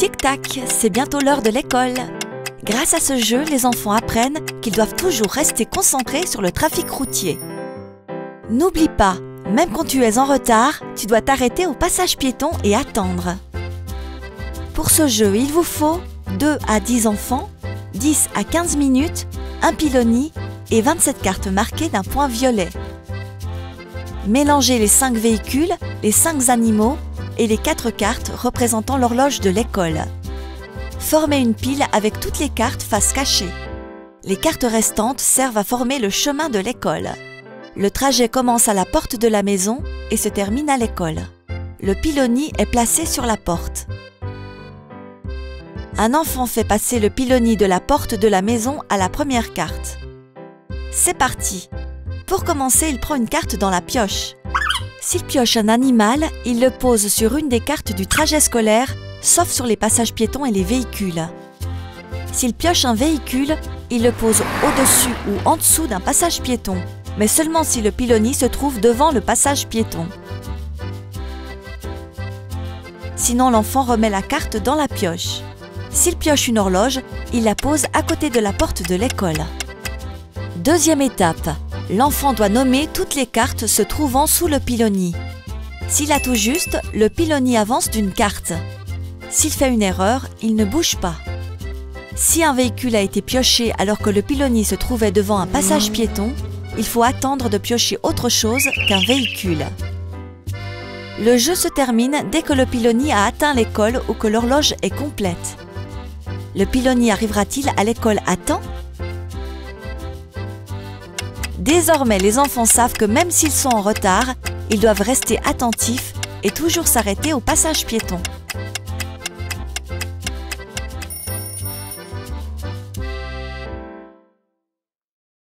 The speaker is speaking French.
Tic-tac, c'est bientôt l'heure de l'école. Grâce à ce jeu, les enfants apprennent qu'ils doivent toujours rester concentrés sur le trafic routier. N'oublie pas, même quand tu es en retard, tu dois t'arrêter au passage piéton et attendre. Pour ce jeu, il vous faut 2 à 10 enfants, 10 à 15 minutes, un piloni et 27 cartes marquées d'un point violet. Mélangez les 5 véhicules, les 5 animaux et les 4 cartes représentant l'horloge de l'école. Formez une pile avec toutes les cartes face cachée. Les cartes restantes servent à former le chemin de l'école. Le trajet commence à la porte de la maison et se termine à l'école. Le piloni est placé sur la porte. Un enfant fait passer le piloni de la porte de la maison à la première carte. C'est parti! Pour commencer, il prend une carte dans la pioche. S'il pioche un animal, il le pose sur une des cartes du trajet scolaire, sauf sur les passages piétons et les véhicules. S'il pioche un véhicule, il le pose au-dessus ou en dessous d'un passage piéton, mais seulement si le piloni se trouve devant le passage piéton. Sinon, l'enfant remet la carte dans la pioche. S'il pioche une horloge, il la pose à côté de la porte de l'école. Deuxième étape, l'enfant doit nommer toutes les cartes se trouvant sous le piloni. S'il a tout juste, le piloni avance d'une carte. S'il fait une erreur, il ne bouge pas. Si un véhicule a été pioché alors que le piloni se trouvait devant un passage piéton, il faut attendre de piocher autre chose qu'un véhicule. Le jeu se termine dès que le piloni a atteint l'école ou que l'horloge est complète. Le piloni arrivera-t-il à l'école à temps ? Désormais, les enfants savent que même s'ils sont en retard, ils doivent rester attentifs et toujours s'arrêter au passage piéton.